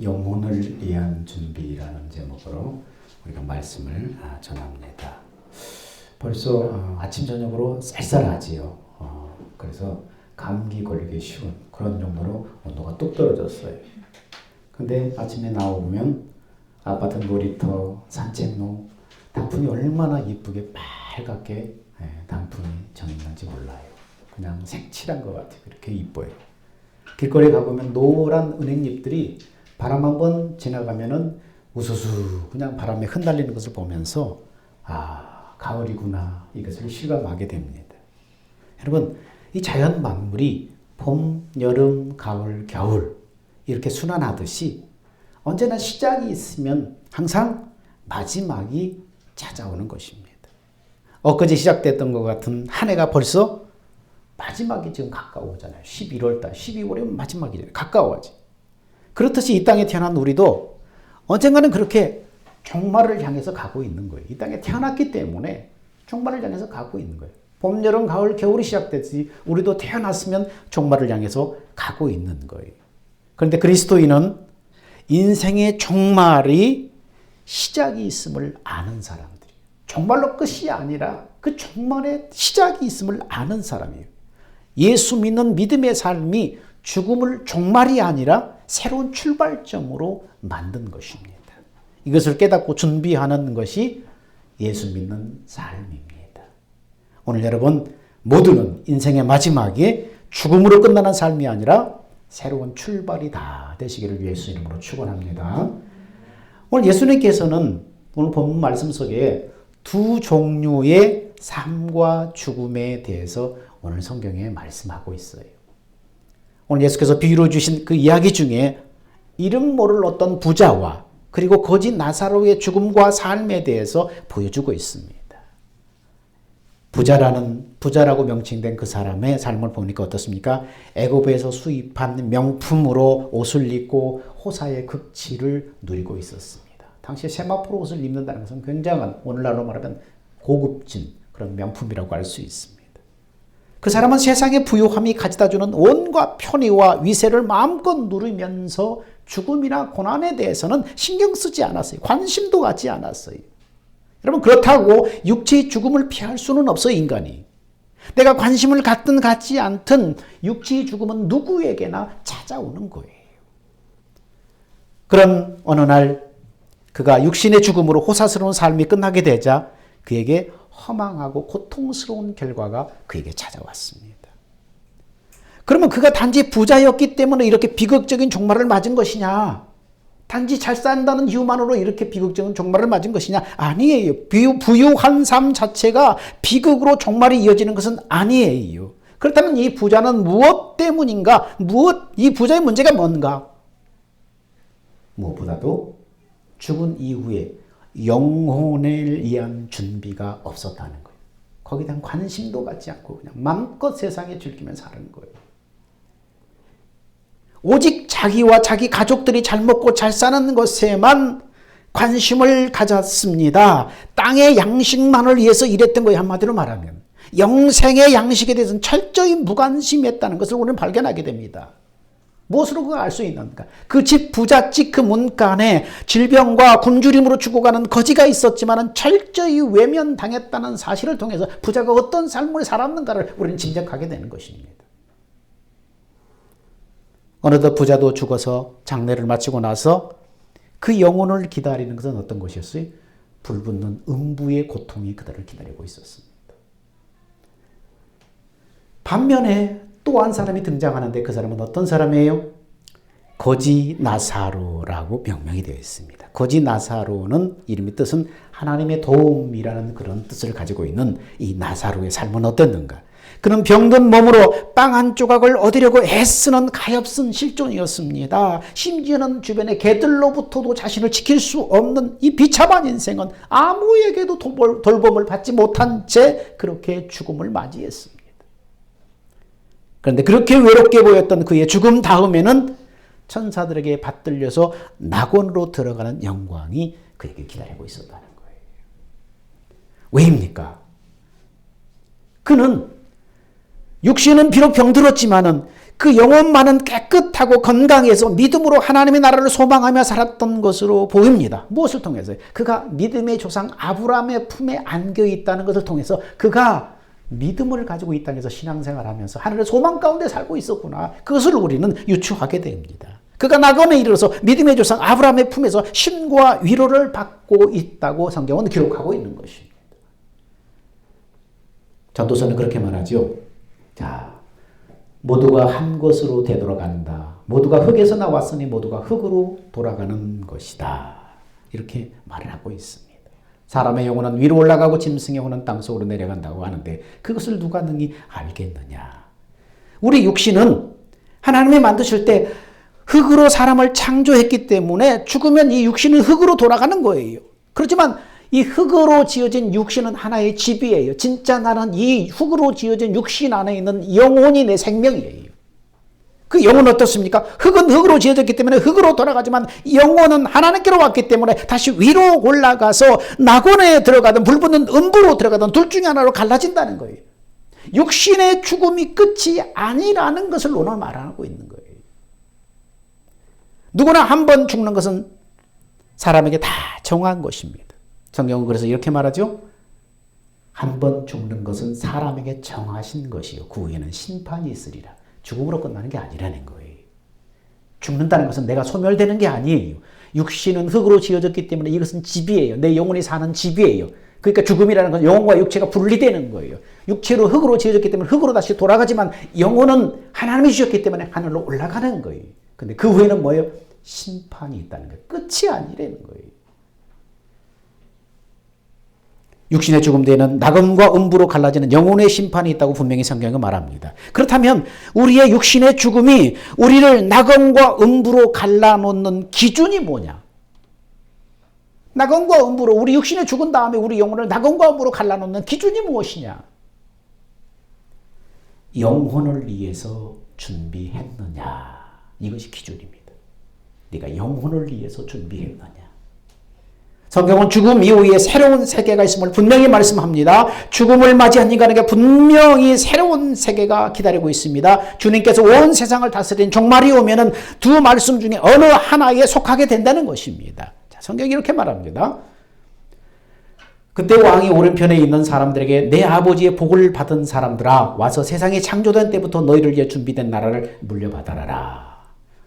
영혼을 위한 준비라는 제목으로 우리가 말씀을 전합니다. 벌써 아침 저녁으로 쌀쌀하지요. 그래서 감기 걸리기 쉬운 그런 정도로 온도가 뚝 떨어졌어요. 근데 아침에 나오면 아파트 놀이터, 산책로, 단풍이 얼마나 이쁘게 빨갛게 단풍이 져있는지 몰라요. 그냥 색칠한 것 같아요. 그렇게 이뻐요. 길거리에 가보면 노란 은행잎들이 바람 한번 지나가면은 우수수 그냥 바람에 흩날리는 것을 보면서 가을이구나 이것을 실감하게 됩니다. 여러분, 이 자연 만물이 봄, 여름, 가을, 겨울 이렇게 순환하듯이 언제나 시작이 있으면 항상 마지막이 찾아오는 것입니다. 엊그제 시작됐던 것 같은 한 해가 벌써 마지막이 지금 가까워오잖아요. 11월달, 12월이면 마지막이잖아요. 가까워지. 그렇듯이 이 땅에 태어난 우리도 언젠가는 그렇게 종말을 향해서 가고 있는 거예요. 이 땅에 태어났기 때문에 종말을 향해서 가고 있는 거예요. 봄, 여름, 가을, 겨울이 시작됐지 우리도 태어났으면 종말을 향해서 가고 있는 거예요. 그런데 그리스도인은 인생의 종말이 시작이 있음을 아는 사람들이에요. 종말로 끝이 아니라 그 종말에 시작이 있음을 아는 사람이에요. 예수 믿는 믿음의 삶이 죽음을 종말이 아니라 새로운 출발점으로 만든 것입니다. 이것을 깨닫고 준비하는 것이 예수 믿는 삶입니다. 오늘 여러분 모두는 인생의 마지막에 죽음으로 끝나는 삶이 아니라 새로운 출발이 다 되시기를 예수 이름으로 축원합니다. 오늘 예수님께서는 오늘 본문 말씀 속에 두 종류의 삶과 죽음에 대해서 오늘 성경에 말씀하고 있어요. 오늘 예수께서 비유로 주신 그 이야기 중에 이름 모를 어떤 부자와 그리고 거지 나사로의 죽음과 삶에 대해서 보여주고 있습니다. 부자라고 명칭된 그 사람의 삶을 보니까 어떻습니까? 애굽에서 수입한 명품으로 옷을 입고 호사의 극치를 누리고 있었습니다. 당시에 세마포로 옷을 입는다는 것은 굉장한, 오늘날로 말하면 고급진 그런 명품이라고 할 수 있습니다. 그 사람은 세상의 부유함이 가져다주는 온갖 편의와 위세를 마음껏 누리면서 죽음이나 고난에 대해서는 신경 쓰지 않았어요. 관심도 갖지 않았어요. 여러분, 그렇다고 육체의 죽음을 피할 수는 없어요, 인간이. 내가 관심을 갖든 갖지 않든 육체의 죽음은 누구에게나 찾아오는 거예요. 그런 어느 날 그가 육신의 죽음으로 호사스러운 삶이 끝나게 되자 그에게 허망하고 고통스러운 결과가 그에게 찾아왔습니다. 그러면 그가 단지 부자였기 때문에 이렇게 비극적인 종말을 맞은 것이냐? 단지 잘 산다는 이유만으로 이렇게 비극적인 종말을 맞은 것이냐? 아니에요. 부유한 삶 자체가 비극으로 종말이 이어지는 것은 아니에요. 그렇다면 이 부자는 무엇 때문인가? 이 부자의 문제가 뭔가? 무엇보다도 죽은 이후에 영혼을 위한 준비가 없었다는 거예요. 거기에 대한 관심도 갖지 않고 그냥 마음껏 세상에 즐기며 사는 거예요. 오직 자기와 자기 가족들이 잘 먹고 잘 사는 것에만 관심을 가졌습니다. 땅의 양식만을 위해서 일했던 거예요. 한마디로 말하면. 영생의 양식에 대해서는 철저히 무관심했다는 것을 우리는 발견하게 됩니다. 무엇으로 그걸 알 수 있는가? 그 집 부잣집 그 문간에 질병과 굶주림으로 죽어가는 거지가 있었지만 철저히 외면당했다는 사실을 통해서 부자가 어떤 삶을 살았는가를 우리는 짐작하게 되는 것입니다. 어느덧 부자도 죽어서 장례를 마치고 나서 그 영혼을 기다리는 것은 어떤 것이었어요? 불붙는 음부의 고통이 그들을 기다리고 있었습니다. 반면에 또 한 사람이 등장하는데 그 사람은 어떤 사람이에요? 거지 나사로라고 명명이 되어 있습니다. 거지 나사로는 이름의 뜻은 하나님의 도움이라는 그런 뜻을 가지고 있는 이 나사로의 삶은 어땠는가? 그는 병든 몸으로 빵 한 조각을 얻으려고 애쓰는 가엾은 실존이었습니다. 심지어는 주변의 개들로부터도 자신을 지킬 수 없는 이 비참한 인생은 아무에게도 돌봄을 받지 못한 채 그렇게 죽음을 맞이했습니다. 그런데 그렇게 외롭게 보였던 그의 죽음 다음에는 천사들에게 받들려서 낙원으로 들어가는 영광이 그에게 기다리고 있었다는 거예요. 왜입니까? 그는 육신은 비록 병들었지만은 그 영혼만은 깨끗하고 건강해서 믿음으로 하나님의 나라를 소망하며 살았던 것으로 보입니다. 무엇을 통해서요? 그가 믿음의 조상 아브라함의 품에 안겨 있다는 것을 통해서 그가 믿음을 가지고 이 땅에서 신앙생활하면서 하늘의 소망 가운데 살고 있었구나. 그것을 우리는 유추하게 됩니다. 그가 낙원에 이르러서 믿음의 조상 아브라함의 품에서 신과 위로를 받고 있다고 성경은 기록하고 있는 것입니다. 전도서는 그렇게 말하죠. 자, 모두가 한 것으로 되돌아간다. 모두가 흙에서 나왔으니 모두가 흙으로 돌아가는 것이다. 이렇게 말을 하고 있습니다. 사람의 영혼은 위로 올라가고 짐승의 영혼은 땅속으로 내려간다고 하는데 그것을 누가 능히 알겠느냐. 우리 육신은 하나님이 만드실 때 흙으로 사람을 창조했기 때문에 죽으면 이 육신은 흙으로 돌아가는 거예요. 그렇지만 이 흙으로 지어진 육신은 하나의 집이에요. 진짜 나는 이 흙으로 지어진 육신 안에 있는 영혼이 내 생명이에요. 그 영혼은 어떻습니까? 흙은 흙으로 지어졌기 때문에 흙으로 돌아가지만 영혼은 하나님께로 왔기 때문에 다시 위로 올라가서 낙원에 들어가든 불붙는 음부로 들어가든 둘 중에 하나로 갈라진다는 거예요. 육신의 죽음이 끝이 아니라는 것을 오늘 말하고 있는 거예요. 누구나 한 번 죽는 것은 사람에게 다 정한 것입니다. 성경은 그래서 이렇게 말하죠. 한 번 죽는 것은 사람에게 정하신 것이요 그 후에는 심판이 있으리라. 죽음으로 끝나는 게 아니라는 거예요. 죽는다는 것은 내가 소멸되는 게 아니에요. 육신은 흙으로 지어졌기 때문에 이것은 집이에요. 내 영혼이 사는 집이에요. 그러니까 죽음이라는 건 영혼과 육체가 분리되는 거예요. 육체로 흙으로 지어졌기 때문에 흙으로 다시 돌아가지만 영혼은 하나님이 주셨기 때문에 하늘로 올라가는 거예요. 근데 그 후에는 뭐예요? 심판이 있다는 거예요. 끝이 아니라는 거예요. 육신의 죽음 뒤에는 낙원과 음부로 갈라지는 영혼의 심판이 있다고 분명히 성경은 말합니다. 그렇다면 우리의 육신의 죽음이 우리를 낙원과 음부로 갈라놓는 기준이 뭐냐? 낙원과 음부로 우리 육신의 죽은 다음에 우리 영혼을 낙원과 음부로 갈라놓는 기준이 무엇이냐? 영혼을 위해서 준비했느냐? 이것이 기준입니다. 네가 영혼을 위해서 준비했느냐? 성경은 죽음 이후에 새로운 세계가 있음을 분명히 말씀합니다. 죽음을 맞이한 인간에게 분명히 새로운 세계가 기다리고 있습니다. 주님께서 온 세상을 다스린 종말이 오면은 두 말씀 중에 어느 하나에 속하게 된다는 것입니다. 자, 성경이 이렇게 말합니다. 그때 왕이 오른편에 있는 사람들에게 내 아버지의 복을 받은 사람들아 와서 세상이 창조된 때부터 너희를 위해 준비된 나라를 물려받아라.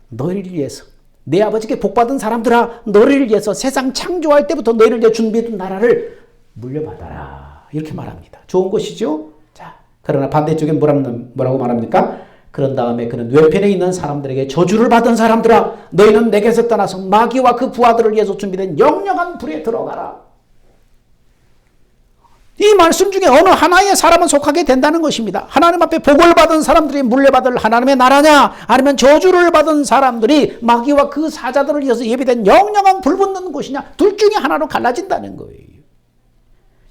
너희를 위해서 내 아버지께 복받은 사람들아 너희를 위해서 세상 창조할 때부터 너희를 위해 준비된 나라를 물려받아라. 이렇게 말합니다. 좋은 것이죠? 자, 그러나 반대쪽에 뭐라고 말합니까? 그런 다음에 그는 왼편에 있는 사람들에게 저주를 받은 사람들아 너희는 내게서 떠나서 마귀와 그 부하들을 위해서 준비된 영영한 불에 들어가라. 이 말씀 중에 어느 하나의 사람은 속하게 된다는 것입니다. 하나님 앞에 복을 받은 사람들이 물려받을 하나님의 나라냐 아니면 저주를 받은 사람들이 마귀와 그 사자들을 위해서 예비된 영영한 불 붙는 곳이냐 둘 중에 하나로 갈라진다는 거예요.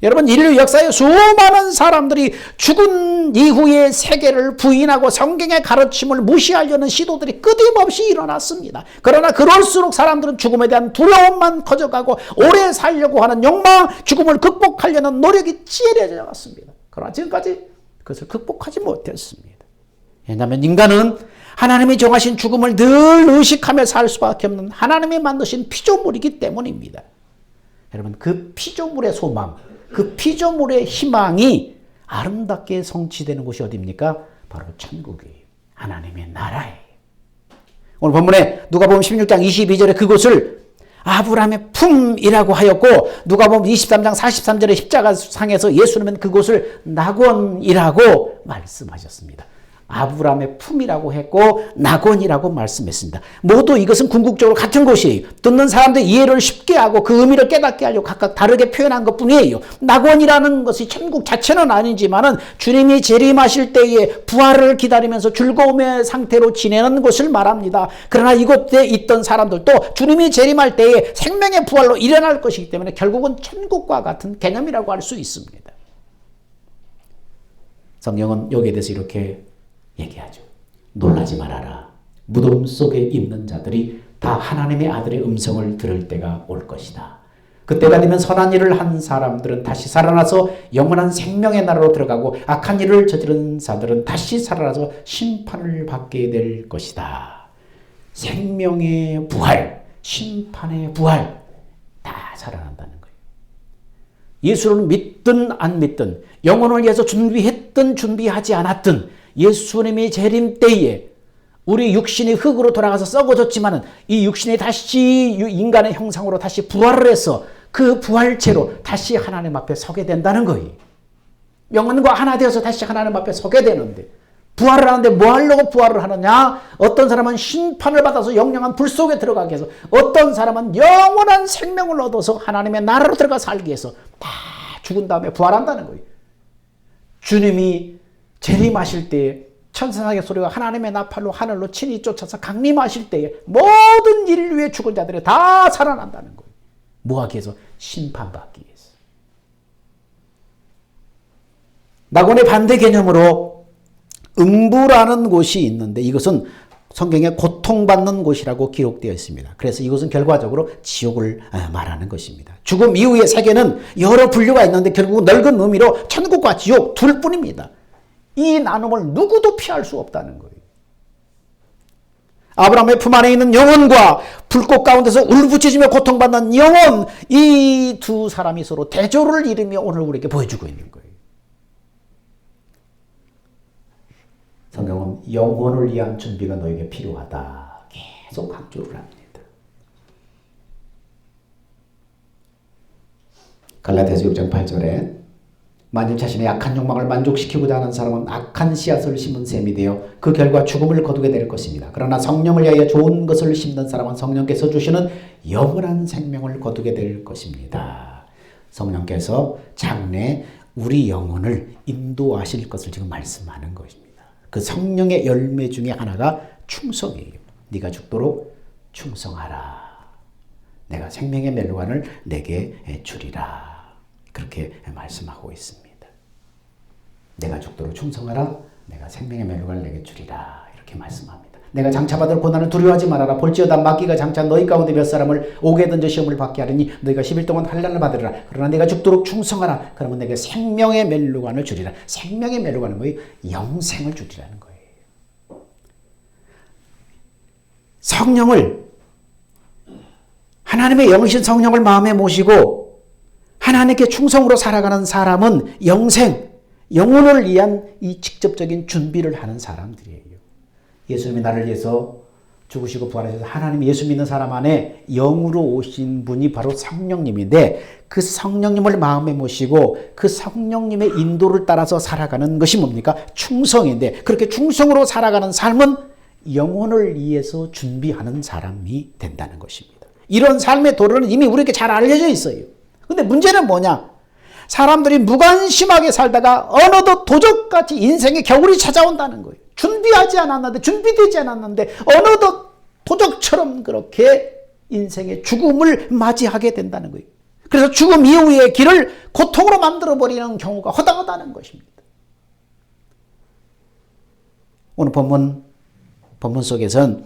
여러분 인류 역사에 수많은 사람들이 죽은 이후의 세계를 부인하고 성경의 가르침을 무시하려는 시도들이 끊임없이 일어났습니다. 그러나 그럴수록 사람들은 죽음에 대한 두려움만 커져가고 오래 살려고 하는 욕망, 죽음을 극복하려는 노력이 치열해져 갔습니다. 그러나 지금까지 그것을 극복하지 못했습니다. 왜냐하면 인간은 하나님이 정하신 죽음을 늘 의식하며 살 수밖에 없는 하나님이 만드신 피조물이기 때문입니다. 여러분 그 피조물의 소망, 그 피조물의 희망이 아름답게 성취되는 곳이 어디입니까? 바로 천국이에요. 하나님의 나라예요. 오늘 본문에 누가복음 16장 22절에 그곳을 아브라함의 품이라고 하였고 누가복음 23장 43절에 십자가상에서 예수님은 그곳을 낙원이라고 말씀하셨습니다. 아브라함의 품이라고 했고 낙원이라고 말씀했습니다. 모두 이것은 궁극적으로 같은 것이에요. 듣는 사람들 이해를 쉽게 하고 그 의미를 깨닫게 하려고 각각 다르게 표현한 것뿐이에요. 낙원이라는 것이 천국 자체는 아니지만은 주님이 재림하실 때에 부활을 기다리면서 즐거움의 상태로 지내는 것을 말합니다. 그러나 이곳에 있던 사람들도 주님이 재림할 때에 생명의 부활로 일어날 것이기 때문에 결국은 천국과 같은 개념이라고 할 수 있습니다. 성경은 여기에 대해서 이렇게 얘기하죠. 놀라지 말아라. 무덤 속에 있는 자들이 다 하나님의 아들의 음성을 들을 때가 올 것이다. 그때가 되면 선한 일을 한 사람들은 다시 살아나서 영원한 생명의 나라로 들어가고 악한 일을 저지른 자들은 다시 살아나서 심판을 받게 될 것이다. 생명의 부활, 심판의 부활, 다 살아난다는 거예요. 예수를 믿든 안 믿든, 영혼을 위해서 준비했든 준비하지 않았든, 예수님이 재림 때에 우리 육신이 흙으로 돌아가서 썩어졌지만은 이 육신이 다시 인간의 형상으로 다시 부활을 해서 그 부활체로 다시 하나님 앞에 서게 된다는 거예요. 영혼과 하나 되어서 다시 하나님 앞에 서게 되는데, 부활을 하는데 뭐 하려고 부활을 하느냐? 어떤 사람은 심판을 받아서 영영한 불 속에 들어가게 해서, 어떤 사람은 영원한 생명을 얻어서 하나님의 나라로 들어가 살기 위해서 다 죽은 다음에 부활한다는 거예요. 주님이 재림하실 때에 천사의 소리가 하나님의 나팔로 하늘로 친히 쫓아서 강림하실 때에 모든 인류의 죽은 자들이 다 살아난다는 거예요. 뭐하기 위해서? 심판받기 위해서. 낙원의 반대 개념으로 음부라는 곳이 있는데, 이것은 성경에 고통받는 곳이라고 기록되어 있습니다. 그래서 이것은 결과적으로 지옥을 말하는 것입니다. 죽음 이후의 세계는 여러 분류가 있는데 결국 넓은 의미로 천국과 지옥 둘 뿐입니다. 이 나눔을 누구도 피할 수 없다는 거예요. 아브라함의 품 안에 있는 영혼과 불꽃 가운데서 울부짖으며 고통받는 영혼, 이 두 사람이 서로 대조를 이루며 오늘 우리에게 보여주고 있는 거예요. 성경은 영혼을 위한 준비가 너에게 필요하다 계속 강조를 합니다. 갈라디아서 6장 8절에 만일 자신의 악한 욕망을 만족시키고자 하는 사람은 악한 씨앗을 심은 셈이 되어 그 결과 죽음을 거두게 될 것입니다. 그러나 성령을 위하여 좋은 것을 심는 사람은 성령께서 주시는 영원한 생명을 거두게 될 것입니다. 성령께서 장래 우리 영혼을 인도하실 것을 지금 말씀하는 것입니다. 그 성령의 열매 중에 하나가 충성이에요. 네가 죽도록 충성하라. 내가 생명의 멸류관을 내게 주리라. 그렇게 말씀하고 있습니다. 내가 죽도록 충성하라. 내가 생명의 멸류관을 내게 주리라. 이렇게 말씀합니다. 내가 장차받을 고난을 두려워하지 말아라. 볼지어다 마귀가 장차 너희 가운데 몇 사람을 오게 던져 시험을 받게 하리니 너희가 10일 동안 환난을 받으리라. 그러나 내가 죽도록 충성하라. 그러면 내게 생명의 멸류관을 주리라. 생명의 멸류관은 뭐예요? 영생을 주리라는 거예요. 성령을, 하나님의 영이신 성령을 마음에 모시고 하나님께 충성으로 살아가는 사람은 영생, 영혼을 위한 이 직접적인 준비를 하는 사람들이에요. 예수님이 나를 위해서 죽으시고 부활하셔서 하나님 예수 믿는 사람 안에 영으로 오신 분이 바로 성령님인데, 그 성령님을 마음에 모시고 그 성령님의 인도를 따라서 살아가는 것이 뭡니까? 충성인데, 그렇게 충성으로 살아가는 삶은 영혼을 위해서 준비하는 사람이 된다는 것입니다. 이런 삶의 도로는 이미 우리에게 잘 알려져 있어요. 근데 문제는 뭐냐? 사람들이 무관심하게 살다가 어느덧 도적같이 인생의 겨울이 찾아온다는 거예요. 준비하지 않았는데, 준비되지 않았는데 어느덧 도적처럼 그렇게 인생의 죽음을 맞이하게 된다는 거예요. 그래서 죽음 이후의 길을 고통으로 만들어버리는 경우가 허다하다는 것입니다. 오늘 본문 속에서는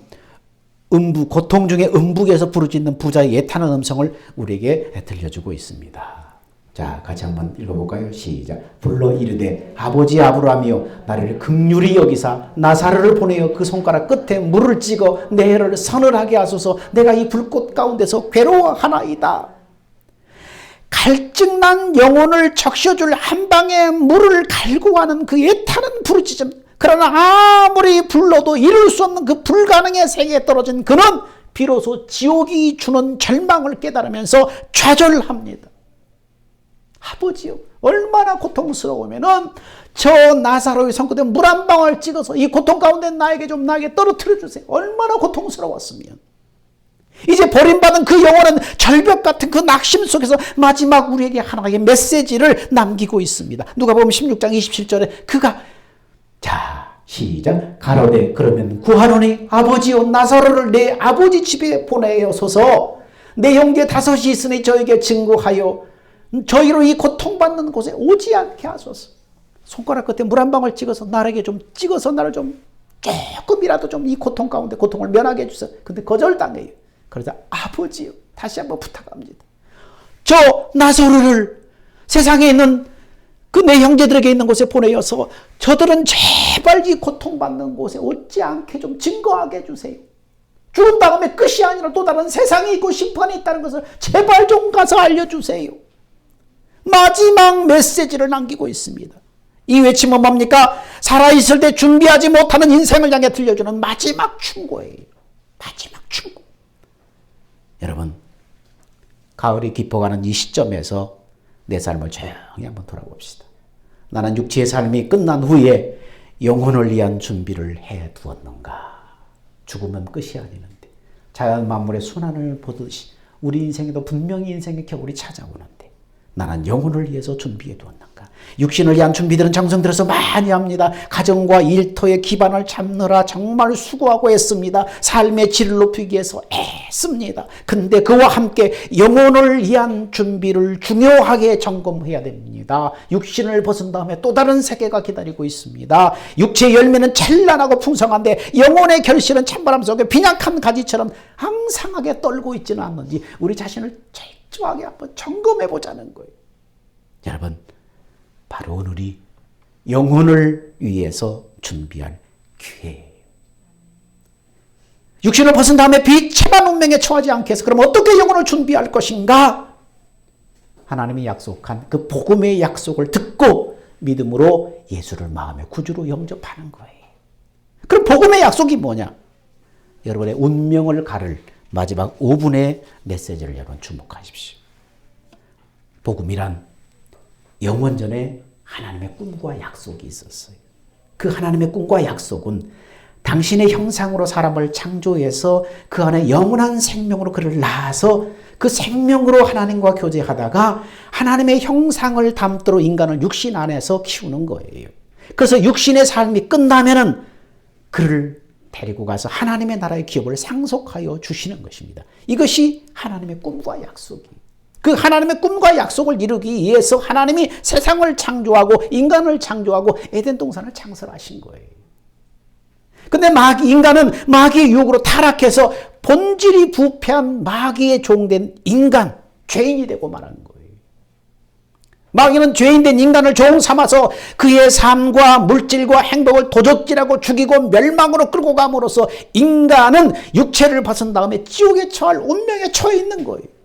고통 중에 음북에서 부르짖는 부자의 애타는 음성을 우리에게 들려주고 있습니다. 자, 같이 한번 읽어볼까요? 시작. 불러 이르되 아버지 아브라함이여 나를 긍휼히 여기사 나사로를 보내어 그 손가락 끝에 물을 찍어 내 혀를 서늘하게 하소서. 내가 이 불꽃 가운데서 괴로워하나이다. 갈증난 영혼을 적셔줄 한 방의 물을 갈고 가는 그 애타는 부르짖음. 그러나 아무리 불러도 이룰 수 없는 그 불가능의 세계에 떨어진 그는 비로소 지옥이 주는 절망을 깨달으면서 좌절합니다. 아버지요, 얼마나 고통스러우면은 저 나사로의 손끝에 물 한 방울 찍어서 이 고통 가운데 나에게 떨어뜨려 주세요. 얼마나 고통스러웠으면. 이제 버림받은 그 영혼은 절벽 같은 그 낙심 속에서 마지막 우리에게 하나의 메시지를 남기고 있습니다. 누가복음 16장 27절에 그가, 자, 시작. 가로되 그러면 구하노니 아버지여 나사로를 내 아버지 집에 보내어소서. 내 형제 5이 있으니 저에게 증거하여 저희로 이 고통받는 곳에 오지 않게 하소서. 손가락 끝에 물 한 방울 찍어서 나에게 좀 찍어서 나를 좀 조금이라도 좀 이 고통 가운데 고통을 면하게 해주세요. 근데 거절당해요. 그러자 아버지요, 다시 한번 부탁합니다. 저 나사로를 세상에 있는 그 내 형제들에게 있는 곳에 보내어서 저들은 제발 이 고통받는 곳에 오지 않게 좀 증거하게 해주세요. 죽은 다음에 끝이 아니라 또 다른 세상이 있고 심판이 있다는 것을 제발 좀 가서 알려주세요. 마지막 메시지를 남기고 있습니다. 이 외침은 뭡니까? 살아있을 때 준비하지 못하는 인생을 향해 들려주는 마지막 충고예요. 마지막 충고. 여러분, 가을이 깊어가는 이 시점에서 내 삶을 조용히 한번 돌아봅시다. 나는 육체의 삶이 끝난 후에 영혼을 위한 준비를 해두었는가? 죽으면 끝이 아니는데, 자연 만물의 순환을 보듯이 우리 인생에도 분명히 인생의 겨울이 찾아오는데 나는 영혼을 위해서 준비해 두었는가? 육신을 위한 준비들은 정성 들여서 많이 합니다. 가정과 일터의 기반을 잡느라 정말 수고하고 애씁니다. 삶의 질을 높이기 위해서 애씁니다. 근데 그와 함께 영혼을 위한 준비를 중요하게 점검해야 됩니다. 육신을 벗은 다음에 또 다른 세계가 기다리고 있습니다. 육체의 열매는 찬란하고 풍성한데 영혼의 결실은 찬바람 속에 빈약한 가지처럼 항상하게 떨고 있지는 않는지 우리 자신을 철저하게 한번 점검해 보자는 거예요. 여러분, 바로 오늘이 영혼을 위해서 준비할 기회예요. 육신을 벗은 다음에 비참한 운명에 처하지 않게 해서 그럼 어떻게 영혼을 준비할 것인가? 하나님이 약속한 그 복음의 약속을 듣고 믿음으로 예수를 마음의 구주로 영접하는 거예요. 그럼 복음의 약속이 뭐냐? 여러분의 운명을 가를 마지막 5분의 메시지를 여러분 주목하십시오. 복음이란 영원전에 하나님의 꿈과 약속이 있었어요. 그 하나님의 꿈과 약속은 당신의 형상으로 사람을 창조해서 그 안에 영원한 생명으로 그를 낳아서 그 생명으로 하나님과 교제하다가 하나님의 형상을 담도록 인간을 육신 안에서 키우는 거예요. 그래서 육신의 삶이 끝나면은 그를 데리고 가서 하나님의 나라의 기업을 상속하여 주시는 것입니다. 이것이 하나님의 꿈과 약속이에요. 그 하나님의 꿈과 약속을 이루기 위해서 하나님이 세상을 창조하고 인간을 창조하고 에덴 동산을 창설하신 거예요. 근데 인간은 마귀의 유혹으로 타락해서 본질이 부패한 마귀의 종된 인간, 죄인이 되고 말하는 거예요. 마귀는 죄인된 인간을 종 삼아서 그의 삶과 물질과 행복을 도적질하고 죽이고 멸망으로 끌고 감으로써 인간은 육체를 벗은 다음에 지옥에 처할 운명에 처해 있는 거예요.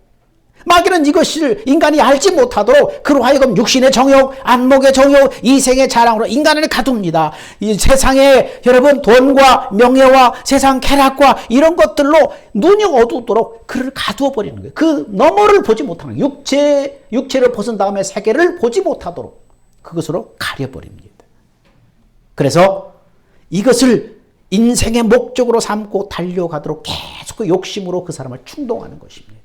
마귀는 이것을 인간이 알지 못하도록 그로 하여금 육신의 정욕, 안목의 정욕, 이생의 자랑으로 인간을 가둡니다. 이 세상에 여러분 돈과 명예와 세상 쾌락과 이런 것들로 눈이 어두도록 그를 가두어 버리는 거예요. 그 너머를 보지 못하는 거예요. 육체를 벗은 다음에 세계를 보지 못하도록 그것으로 가려버립니다. 그래서 이것을 인생의 목적으로 삼고 달려가도록 계속 그 욕심으로 그 사람을 충동하는 것입니다.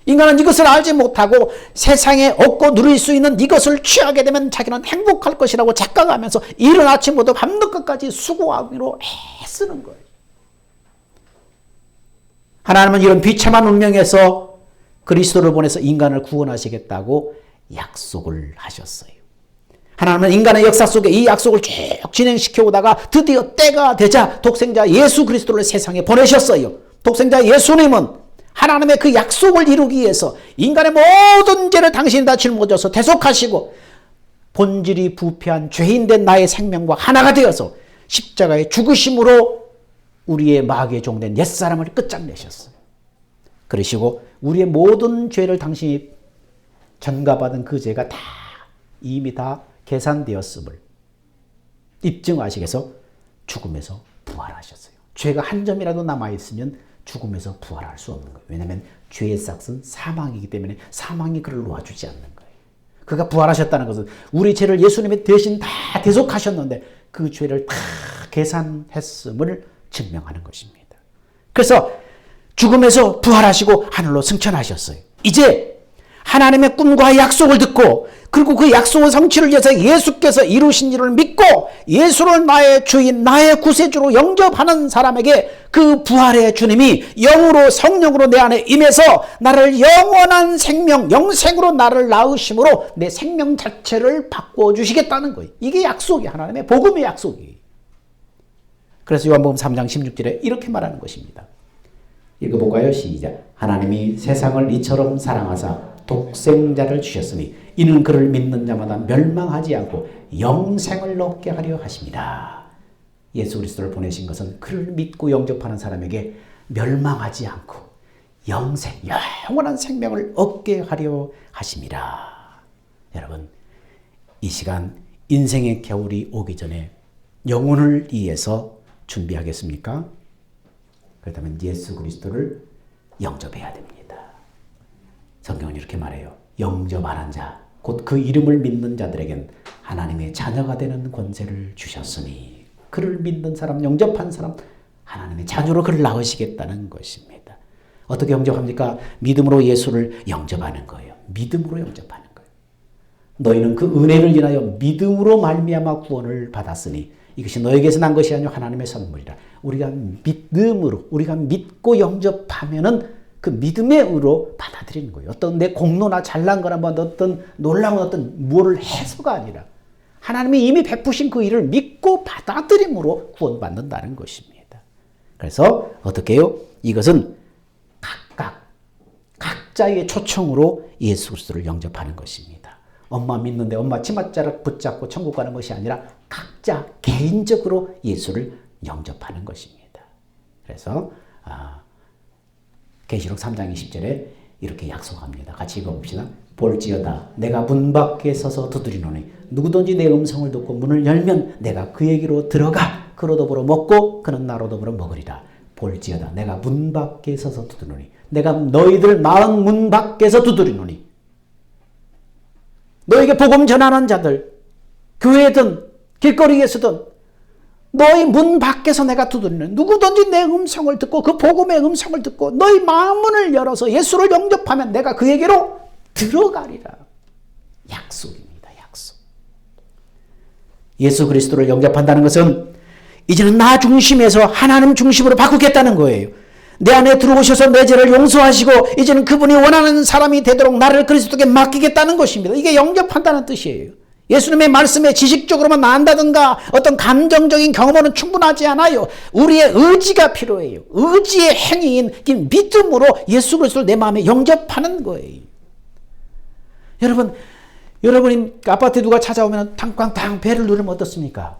인간은 이것을 알지 못하고 세상에 얻고 누릴 수 있는 이것을 취하게 되면 자기는 행복할 것이라고 착각하면서 이른 아침부터 밤늦게까지 수고하기로 애쓰는 거예요. 하나님은 이런 비참한 운명에서 그리스도를 보내서 인간을 구원하시겠다고 약속을 하셨어요. 하나님은 인간의 역사 속에 이 약속을 쭉 진행시켜 오다가 드디어 때가 되자 독생자 예수 그리스도를 세상에 보내셨어요. 독생자 예수님은 하나님의 그 약속을 이루기 위해서 인간의 모든 죄를 당신이 다 짊어져서 대속하시고 본질이 부패한 죄인된 나의 생명과 하나가 되어서 십자가의 죽으심으로 우리의 마귀의 종된 옛사람을 끝장내셨어요. 그러시고 우리의 모든 죄를 당신이 전가받은 그 죄가 다 이미 다 계산되었음을 입증하시기 위해서 죽음에서 부활하셨어요. 죄가 한 점이라도 남아있으면 죽음에서 부활할 수 없는 거예요. 왜냐하면 죄의 싹은 사망이기 때문에 사망이 그를 놓아주지 않는 거예요. 그가 부활하셨다는 것은 우리 죄를 예수님이 대신 다 대속하셨는데 그 죄를 다 계산했음을 증명하는 것입니다. 그래서 죽음에서 부활하시고 하늘로 승천하셨어요. 이제 하나님의 꿈과 약속을 듣고 그리고 그 약속의 성취를 위해서 예수께서 이루신 일을 믿고 예수를 나의 주인, 나의 구세주로 영접하는 사람에게 그 부활의 주님이 영으로 성령으로 내 안에 임해서 나를 영원한 생명, 영생으로 나를 낳으심으로 내 생명 자체를 바꿔주시겠다는 거예요. 이게 약속이 하나님의 복음의 약속이에요. 그래서 요한복음 3장 16절에 이렇게 말하는 것입니다. 읽어볼까요? 시작. 하나님이 세상을 이처럼 사랑하사 독생자를 주셨으니 이는 그를 믿는 자마다 멸망하지 않고 영생을 얻게 하려 하십니다. 예수 그리스도를 보내신 것은 그를 믿고 영접하는 사람에게 멸망하지 않고 영생, 영원한 생명을 얻게 하려 하십니다. 여러분, 이 시간 인생의 겨울이 오기 전에 영혼을 위해서 준비하겠습니까? 그렇다면 예수 그리스도를 영접해야 됩니다. 성경은 이렇게 말해요. 영접하는 자, 곧 그 이름을 믿는 자들에겐 하나님의 자녀가 되는 권세를 주셨으니 그를 믿는 사람, 영접한 사람, 하나님의 자녀로 그를 낳으시겠다는 것입니다. 어떻게 영접합니까? 믿음으로 예수를 영접하는 거예요. 믿음으로 영접하는 거예요. 너희는 그 은혜를 인하여 믿음으로 말미암아 구원을 받았으니 이것이 너에게서 난 것이 아니요 하나님의 선물이라. 우리가 믿음으로, 우리가 믿고 영접하면은 그 믿음의 의로 받아들이는 거예요. 어떤 내 공로나 잘난 거나 뭐 어떤 놀라운 어떤 뭐를 해서가 아니라 하나님이 이미 베푸신 그 일을 믿고 받아들임으로 구원받는다는 것입니다. 그래서 어떻게 해요? 이것은 각자의 초청으로 예수 그리스도를 영접하는 것입니다. 엄마 믿는데 엄마 치맛자락 붙잡고 천국 가는 것이 아니라 각자 개인적으로 예수를 영접하는 것입니다. 그래서 계시록 3장 20절에 이렇게 약속합니다. 같이 읽어봅시다. 볼지어다 내가 문 밖에 서서 두드리노니 누구든지 내 음성을 듣고 문을 열면 내가 그에게로 들어가 그로 더불어 먹고 그는 나로 더불어 먹으리라. 볼지어다 내가 문 밖에 서서 두드리노니 내가 너희들 마음 문 밖에서 두드리노니 너에게 복음 전하는 자들 교회든 길거리에서든 너희 문 밖에서 내가 두드리는 누구든지 내 음성을 듣고 그 복음의 음성을 듣고 너희 마음문을 열어서 예수를 영접하면 내가 그에게로 들어가리라. 약속입니다. 약속. 예수 그리스도를 영접한다는 것은 이제는 나 중심에서 하나님 중심으로 바꾸겠다는 거예요. 내 안에 들어오셔서 내 죄를 용서하시고 이제는 그분이 원하는 사람이 되도록 나를 그리스도께 맡기겠다는 것입니다. 이게 영접한다는 뜻이에요. 예수님의 말씀에 지식적으로만 안다든가 어떤 감정적인 경험은 충분하지 않아요. 우리의 의지가 필요해요. 의지의 행위인 믿음으로 예수 그리스도를 내 마음에 영접하는 거예요. 여러분이 아파트에 누가 찾아오면 탕탕탕 배를 누르면 어떻습니까?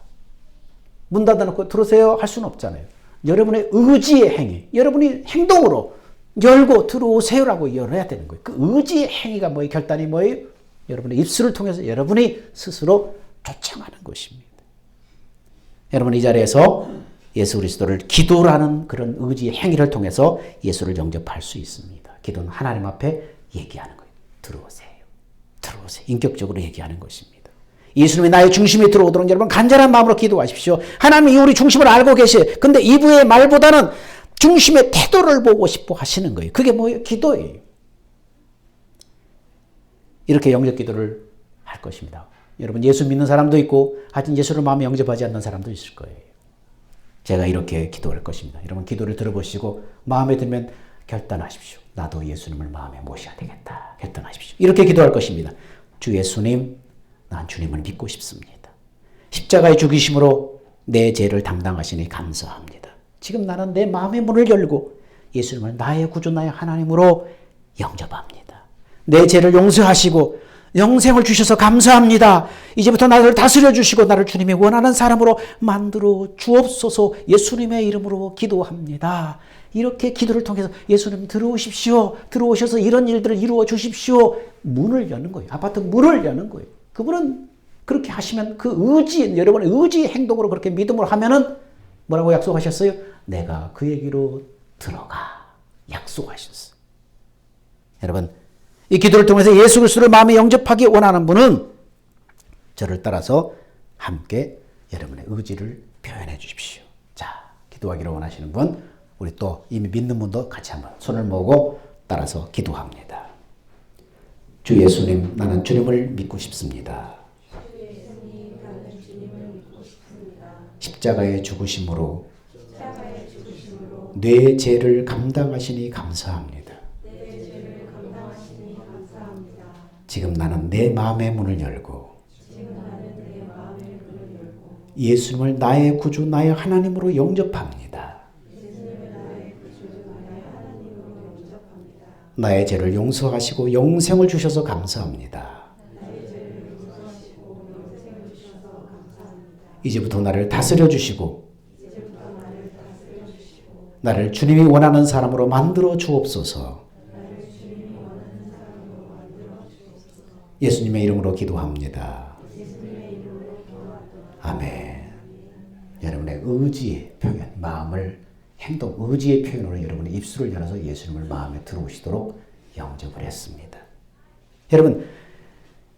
문 닫아놓고 들어오세요 할 수는 없잖아요. 여러분의 의지의 행위, 여러분이 행동으로 열고 들어오세요라고 열어야 되는 거예요. 그 의지의 행위가 뭐예요? 결단이 뭐예요? 여러분의 입술을 통해서 여러분이 스스로 초청하는 것입니다. 여러분 이 자리에서 예수 그리스도를 기도라는 그런 의지의 행위를 통해서 예수를 영접할 수 있습니다. 기도는 하나님 앞에 얘기하는 거예요. 들어오세요. 들어오세요. 인격적으로 얘기하는 것입니다. 예수님이 나의 중심에 들어오도록 여러분 간절한 마음으로 기도하십시오. 하나님이 우리 중심을 알고 계셔. 근데 이브의 말보다는 중심의 태도를 보고 싶어 하시는 거예요. 그게 뭐예요? 기도예요. 이렇게 영접 기도를 할 것입니다. 여러분 예수 믿는 사람도 있고 하여튼 예수를 마음에 영접하지 않는 사람도 있을 거예요. 제가 이렇게 기도할 것입니다. 여러분 기도를 들어보시고 마음에 들면 결단하십시오. 나도 예수님을 마음에 모셔야 되겠다. 결단하십시오. 이렇게 기도할 것입니다. 주 예수님, 난 주님을 믿고 싶습니다. 십자가의 죽이심으로 내 죄를 담당하시니 감사합니다. 지금 나는 내 마음의 문을 열고 예수님을 나의 구주, 나의 하나님으로 영접합니다. 내 죄를 용서하시고 영생을 주셔서 감사합니다. 이제부터 나를 다스려 주시고 나를 주님이 원하는 사람으로 만들어 주옵소서. 예수님의 이름으로 기도합니다. 이렇게 기도를 통해서 예수님 들어오십시오. 들어오셔서 이런 일들을 이루어 주십시오. 문을 여는 거예요. 아파트 문을 여는 거예요. 그분은 그렇게 하시면 그 의지, 여러분의 의지 행동으로 그렇게 믿음으로 하면은 뭐라고 약속하셨어요? 내가 그에게로 들어가. 약속하셨어요. 여러분 이 기도를 통해서 예수 그리스도를 마음에 영접하기 원하는 분은 저를 따라서 함께 여러분의 의지를 표현해 주십시오. 자, 기도하기를 원하시는 분, 우리 또 이미 믿는 분도 같이 한번 손을 모으고 따라서 기도합니다. 주 예수님, 나는 주님을 믿고 싶습니다. 십자가의 죽으심으로 내 죄를 감당하시니 감사합니다. 지금 나는 내 마음의 문을 열고 예수님을 나의 구주, 나의 하나님으로 영접합니다. 나의 죄를 용서하시고 영생을 주셔서 감사합니다. 이제부터 나를 다스려 주시고 나를 주님이 원하는 사람으로 만들어 주옵소서. 예수님의 이름으로 기도합니다. 아멘. 여러분의 의지의 표현, 마음을 행동, 의지의 표현으로 여러분의 입술을 열어서 예수님을 마음에 들어오시도록 영접을 했습니다. 여러분,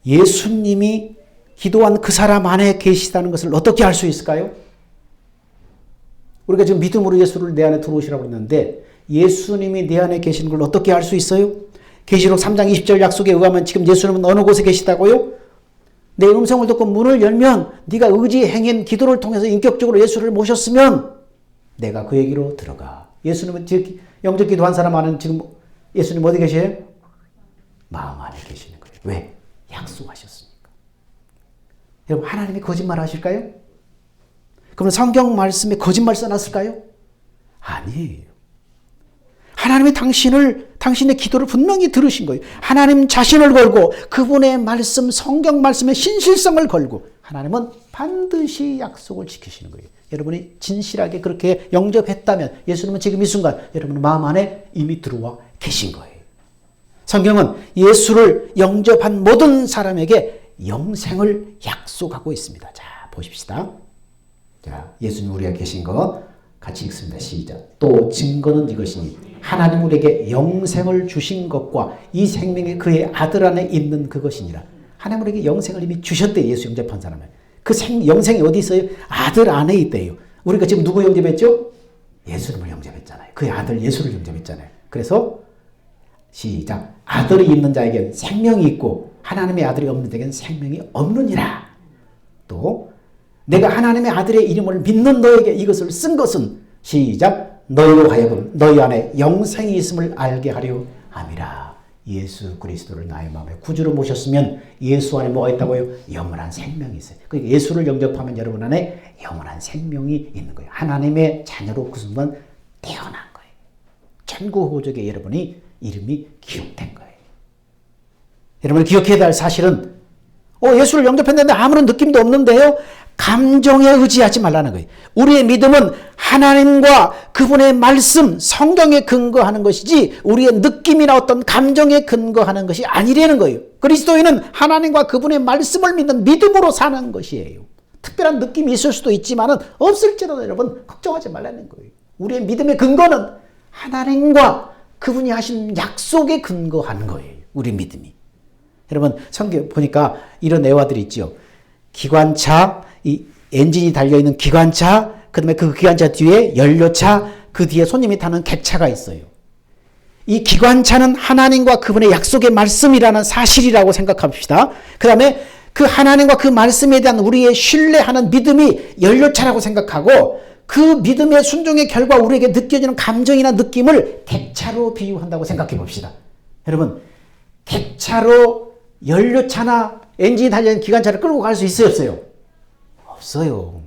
예수님이 기도한 그 사람 안에 계시다는 것을 어떻게 알 수 있을까요? 우리가 지금 믿음으로 예수를 내 안에 들어오시라고 했는데 예수님이 내 안에 계시는 걸 어떻게 알 수 있어요? 계시록 3장 20절 약속에 의하면 지금 예수님은 어느 곳에 계시다고요? 내 음성을 듣고 문을 열면 네가 의지 행인 기도를 통해서 인격적으로 예수를 모셨으면 내가 그에게로 들어가. 예수님은 즉 영접 기도한 사람 안에는 지금 예수님 어디 계세요? 마음 안에 계시는 거예요. 왜? 약속하셨으니까. 여러분 하나님이 거짓말 하실까요? 그럼 성경 말씀에 거짓말 써놨을까요? 아니에요. 하나님이 당신의 기도를 분명히 들으신 거예요. 하나님 자신을 걸고 그분의 말씀, 성경 말씀의 신실성을 걸고 하나님은 반드시 약속을 지키시는 거예요. 여러분이 진실하게 그렇게 영접했다면 예수님은 지금 이 순간 여러분의 마음 안에 이미 들어와 계신 거예요. 성경은 예수를 영접한 모든 사람에게 영생을 약속하고 있습니다. 자, 보십시다. 자, 예수님 우리가 계신 거 같이 읽습니다. 시작. 또 증거는 이것이니 하나님 우리에게 영생을 주신 것과 이 생명이 그의 아들 안에 있는 그것이니라. 하나님 우리에게 영생을 이미 주셨대. 예수 영접한 사람은. 그 영생이 어디 있어요? 아들 안에 있대요. 우리가 지금 누구 영접했죠? 예수님을 영접했잖아요. 그의 아들 예수를 영접했잖아요. 그래서 시작. 아들이 있는 자에게는 생명이 있고 하나님의 아들이 없는 자에게는 생명이 없느니라. 또 내가 하나님의 아들의 이름을 믿는 너에게 이것을 쓴 것은 시작. 너희로 하여금 너희 안에 영생이 있음을 알게 하려 함이라. 예수 그리스도를 나의 마음에 구주로 모셨으면 예수 안에 뭐가 있다고요? 영원한 생명이 있어요. 그러니까 예수를 영접하면 여러분 안에 영원한 생명이 있는 거예요. 하나님의 자녀로 그 순간 태어난 거예요. 천국 호적에 여러분이 이름이 기록된 거예요. 여러분 기억해야 할 사실은 예수를 영접했는데 아무런 느낌도 없는데요. 감정에 의지하지 말라는 거예요. 우리의 믿음은 하나님과 그분의 말씀, 성경에 근거하는 것이지 우리의 느낌이나 어떤 감정에 근거하는 것이 아니라는 거예요. 그리스도인은 하나님과 그분의 말씀을 믿는 믿음으로 사는 것이에요. 특별한 느낌이 있을 수도 있지만 없을지라도 여러분 걱정하지 말라는 거예요. 우리의 믿음의 근거는 하나님과 그분이 하신 약속에 근거하는 거예요. 우리 믿음이. 여러분 성경 보니까 이런 애화들이 있죠. 기관차, 이 엔진이 달려있는 기관차, 그 다음에 그 기관차 뒤에 연료차, 그 뒤에 손님이 타는 객차가 있어요. 이 기관차는 하나님과 그분의 약속의 말씀이라는 사실이라고 생각합시다. 그 다음에 그 하나님과 그 말씀에 대한 우리의 신뢰하는 믿음이 연료차라고 생각하고 그 믿음의 순종의 결과 우리에게 느껴지는 감정이나 느낌을 객차로 비유한다고 생각해 봅시다. 여러분 객차로 연료차나 엔진이 달려있는 기관차를 끌고 갈 수 있어요? 없어요? 없어요.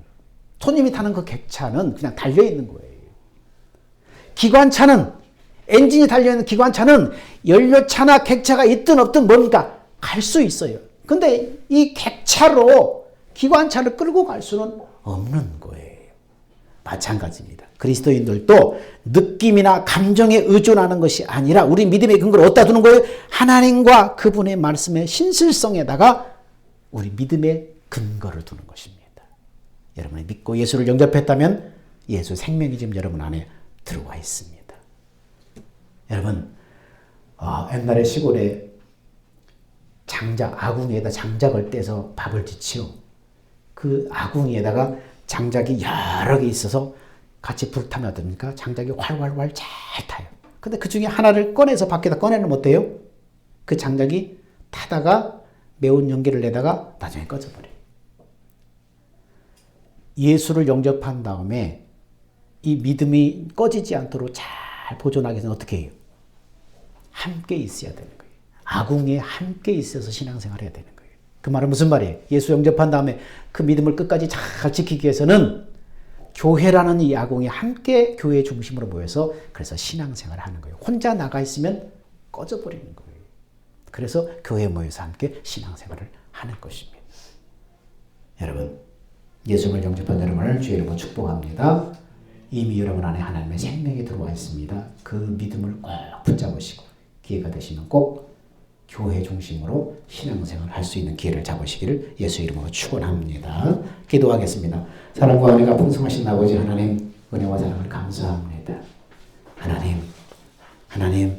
손님이 타는 그 객차는 그냥 달려있는 거예요. 기관차는 엔진이 달려있는 기관차는 연료차나 객차가 있든 없든 뭡니까? 갈 수 있어요. 근데 이 객차로 기관차를 끌고 갈 수는 없는 거예요. 마찬가지입니다. 그리스도인들도 느낌이나 감정에 의존하는 것이 아니라 우리 믿음의 근거를 어디다 두는 거예요? 하나님과 그분의 말씀의 신실성에다가 우리 믿음의 근거를 두는 것입니다. 여러분이 믿고 예수를 영접했다면 예수 생명이 지금 여러분 안에 들어와 있습니다. 여러분 옛날에 시골에 아궁이에다 장작을 떼서 밥을 짓지요. 그 아궁이에다가 장작이 여러 개 있어서 같이 불 타면 어떻습니까? 장작이 활활활 잘 타요. 근데 그 중에 하나를 꺼내서 밖에다 꺼내면 어때요? 그 장작이 타다가 매운 연기를 내다가 나중에 꺼져버려요. 예수를 영접한 다음에 이 믿음이 꺼지지 않도록 잘 보존하기 위해서는 어떻게 해요? 함께 있어야 되는 거예요. 아궁이에 함께 있어서 신앙생활을 해야 되는 거예요. 그 말은 무슨 말이에요? 예수 영접한 다음에 그 믿음을 끝까지 잘 지키기 위해서는 교회라는 이 아궁이 함께 교회 중심으로 모여서 그래서 신앙생활을 하는 거예요. 혼자 나가 있으면 꺼져버리는 거예요. 그래서 교회에 모여서 함께 신앙생활을 하는 것입니다. 여러분, 예수를 영접한 여러분을 주의 이름으로 축복합니다. 이미 여러분 안에 하나님의 생명이 들어와 있습니다. 그 믿음을 꼭 붙잡으시고 기회가 되시면 꼭 교회 중심으로 신앙생활을 할 수 있는 기회를 잡으시기를 예수 이름으로 축원합니다. 기도하겠습니다. 사랑과 은혜가 풍성하신 아버지 하나님, 은혜와 사랑을 감사합니다. 하나님,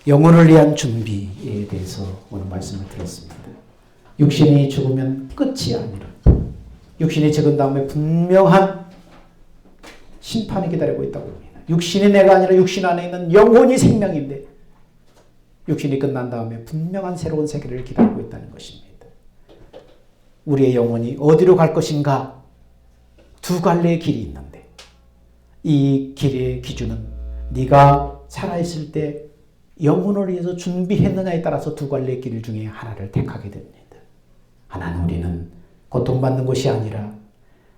영혼을 위한 준비에 대해서 오늘 말씀을 들었습니다. 육신이 죽으면 끝이 아니라 육신이 죽은 다음에 분명한 심판이 기다리고 있다고 합니다. 육신이 내가 아니라 육신 안에 있는 영혼이 생명인데 육신이 끝난 다음에 분명한 새로운 세계를 기다리고 있다는 것입니다. 우리의 영혼이 어디로 갈 것인가? 두 갈래의 길이 있는데 이 길의 기준은 네가 살아있을 때 영혼을 위해서 준비했느냐에 따라서 두 갈래의 길 중에 하나를 택하게 됩니다. 하나는 우리는 고통받는 것이 아니라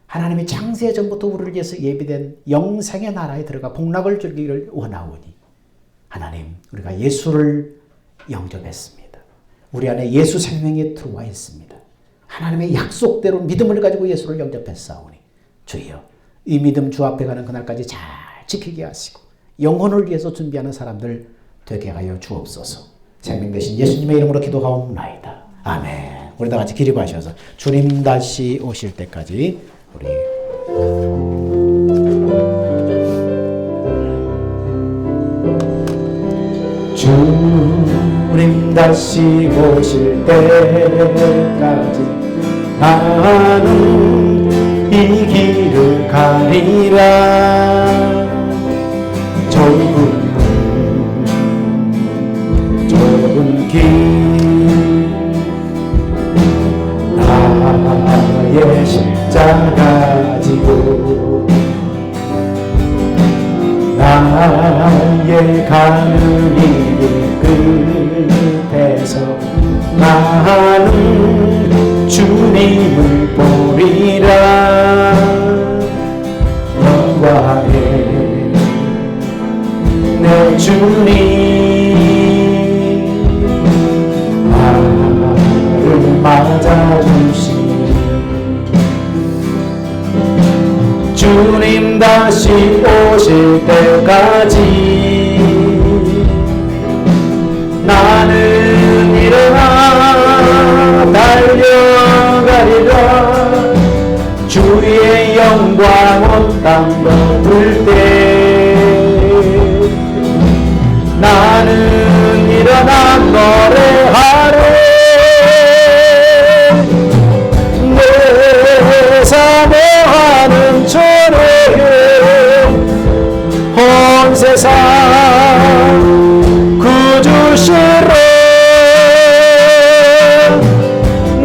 하나님이 창세 전부터 우리를 위해서 예비된 영생의 나라에 들어가 복락을 주기를 원하오니 하나님, 우리가 예수를 영접했습니다. 우리 안에 예수 생명이 들어와 있습니다. 하나님의 약속대로 믿음을 가지고 예수를 영접했사오니 주여, 이 믿음 주 앞에 가는 그날까지 잘 지키게 하시고 영혼을 위해서 준비하는 사람들 되게 하여 주옵소서. 생명 되신 예수님의 이름으로 기도하옵나이다. 아멘. 우리 다 같이 기립하셔서 주님 다시 오실 때까지 우리 주님 다시 오실 때까지 나는 이 길을 가리라. 좁은 길 나의 십자가 지고 나의 가는 이 길 끝에서 나는 주님을 보리라. 영광의 내 주님 나를 맞아주시니 주님 다시 오실 때까지 나는 일어나 달려가리라. 주의 영광 온 땅 덮을 때 나는 일어나 노래하리. 내 사모하는 주를 온 세상 구주시로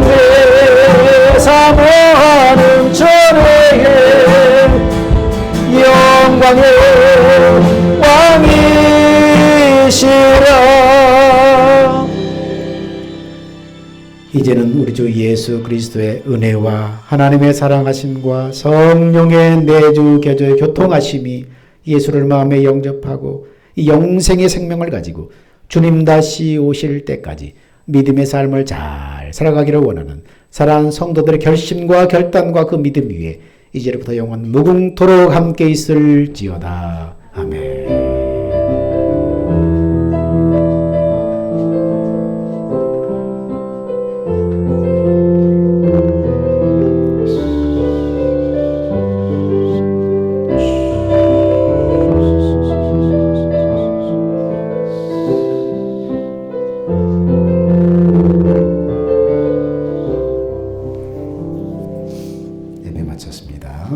내 사모하는 주를 영광의 왕이시라. 이제는 우리 주 예수 그리스도의 은혜와 하나님의 사랑하심과 성령의 내주 교조의 교통하심이 예수를 마음에 영접하고 이 영생의 생명을 가지고 주님 다시 오실 때까지 믿음의 삶을 잘 살아가기를 원하는 사랑하는 성도들의 결심과 결단과 그 믿음 위에 이제부터 영원 무궁토록 함께 있을지어다. 아멘. 예배 마쳤습니다.